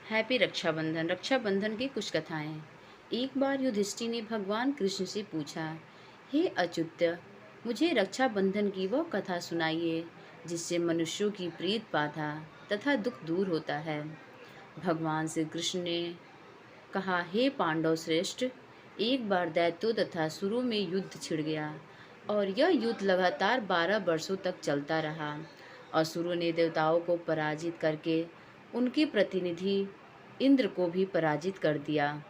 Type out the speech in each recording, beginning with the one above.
Happy Rakshabandhan. Rakshabandhan की कुछ कथाएं। एक बार युधिष्ठिर ने भगवान कृष्ण से पूछा, हे अच्युत, मुझे रक्षाबंधन की वो कथा सुनाइए जिससे मनुष्यों की प्रीत बाधा तथा दुख दूर होता है। भगवान श्री कृष्ण ने कहा, हे पांडव श्रेष्ठ, एक बार दैत्यों तथा सुरों में युद्ध छिड़ गया और यह युद्ध लगातार 12 वर्षों तक चलता रहा। असुरों ने देवताओं को पराजित करके उनके प्रतिनिधि इंद्र को भी पराजित कर दिया।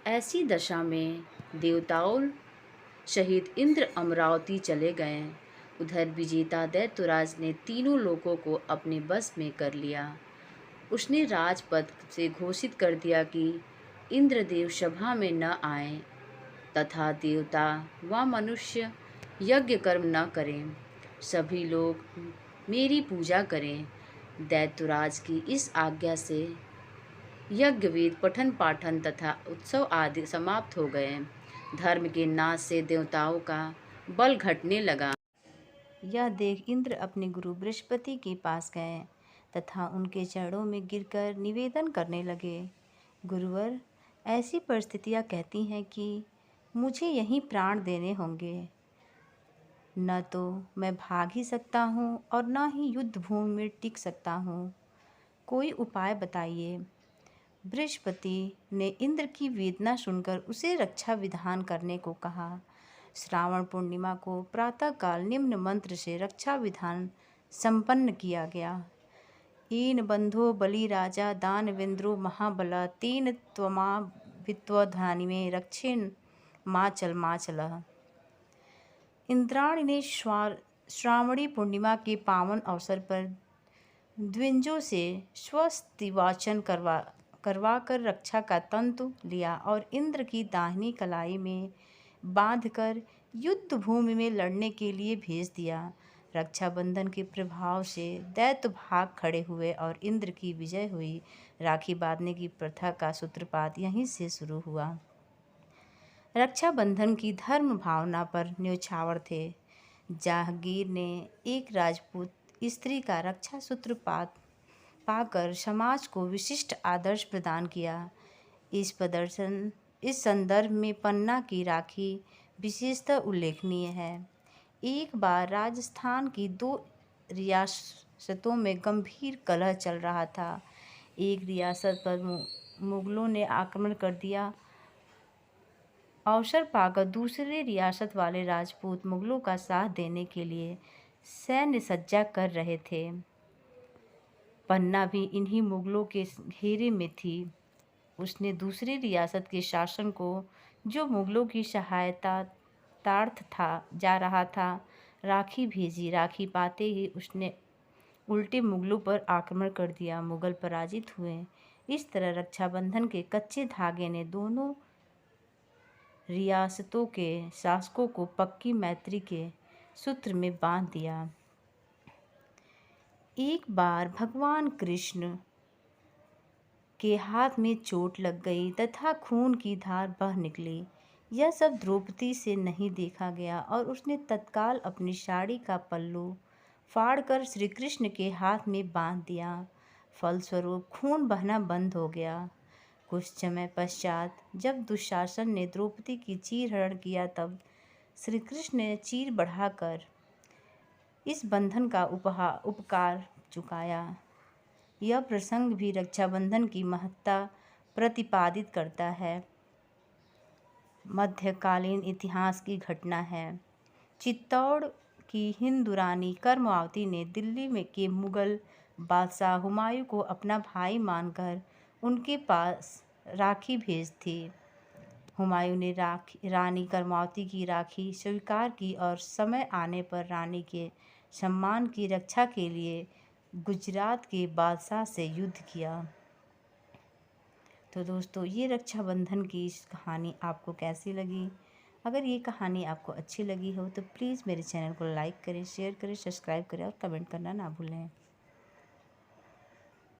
ऐसी दशा में देवताओं शहीद इंद्र अमरावती चले गए। उधर विजेता दैत्यराज ने तीनों लोगों को अपने बस में कर लिया। उसने राजपद से घोषित कर दिया कि इंद्रदेव सभा में न आए तथा देवता व मनुष्य यज्ञ कर्म न करें। सभी लोग मेरी पूजा करें। दैत्यराज की इस आज्ञा से यज्ञ वेद पठन पाठन तथा उत्सव आदि समाप्त हो गए। धर्म के नाश से देवताओं का बल घटने लगा। यह देख इंद्र अपने गुरु बृहस्पति के पास गए तथा उनके चरणों में गिरकर निवेदन करने लगे, गुरुवर, ऐसी परिस्थितियां कहती हैं कि मुझे यहीं प्राण देने होंगे। न तो मैं भाग ही सकता हूँ और न ही युद्ध भूमि में टिक सकता हूँ। कोई उपाय बताइए। बृहस्पति ने इंद्र की वेदना सुनकर उसे रक्षा विधान करने को कहा। श्रावण पूर्णिमा को प्रातःकाल निम्न मंत्र से रक्षा विधान संपन्न किया गया। ईन बंधो बलि राजा दानवेंद्रो महाबला तेन त्वमा वित्वधानि में रक्षेन माचल माचल। इंद्राणी ने श्रावणी पूर्णिमा के पावन अवसर पर द्विजों से स्वस्तिवाचन करवा कर रक्षा का तंतु लिया और इंद्र की दाहिनी कलाई में बांधकर युद्ध भूमि में लड़ने के लिए भेज दिया। रक्षाबंधन के प्रभाव से दैत्य भाग खड़े हुए और इंद्र की विजय हुई। राखी बांधने की प्रथा का सूत्रपात यहीं से शुरू हुआ। रक्षाबंधन की धर्म भावना पर न्योछावर थे। जहांगीर ने एक राजपूत स्त्री का रक्षा सूत्रपात पाकर समाज को विशिष्ट आदर्श प्रदान किया। इस संदर्भ में पन्ना की राखी विशेषतः उल्लेखनीय है। एक बार राजस्थान की 2 रियासतों में गंभीर कलह चल रहा था। एक रियासत पर मुगलों ने आक्रमण कर दिया। अवसर पाकर दूसरे रियासत वाले राजपूत मुगलों का साथ देने के लिए सैन्य सज्जा कर रहे थे। पन्ना भी इन्हीं मुगलों के घेरे में थी। उसने दूसरी रियासत के शासन को, जो मुगलों की सहायता तार्थ जा रहा था, राखी भेजी। राखी पाते ही उसने उल्टे मुगलों पर आक्रमण कर दिया। मुगल पराजित हुए। इस तरह रक्षाबंधन के कच्चे धागे ने दोनों रियासतों के शासकों को पक्की मैत्री के सूत्र में बांध दिया। एक बार भगवान कृष्ण के हाथ में चोट लग गई तथा खून की धार बह निकली। यह सब द्रौपदी से नहीं देखा गया और उसने तत्काल अपनी साड़ी का पल्लू फाड़कर श्री कृष्ण के हाथ में बांध दिया। फलस्वरूप खून बहना बंद हो गया। कुछ समय पश्चात जब दुशासन ने द्रौपदी की चीरहरण किया, तब श्री कृष्ण ने चीर बढ़ाकर इस बंधन का उपकार चुकाया। यह प्रसंग भी रक्षाबंधन की महत्ता प्रतिपादित करता है। मध्यकालीन इतिहास की घटना है। चित्तौड़ की हिंदू रानी कर्मवती ने दिल्ली में के मुगल बादशाह हुमायूं को अपना भाई मानकर उनके पास राखी भेज थी। हुमायूं ने रानी कर्मवती की राखी स्वीकार की और समय आने पर रानी के सम्मान की रक्षा के लिए गुजरात के बादशाह से युद्ध किया। तो दोस्तों, ये रक्षाबंधन की इस कहानी आपको कैसी लगी? अगर ये कहानी आपको अच्छी लगी हो तो प्लीज़ मेरे चैनल को लाइक करें, शेयर करें, सब्सक्राइब करें और कमेंट करना ना भूलें।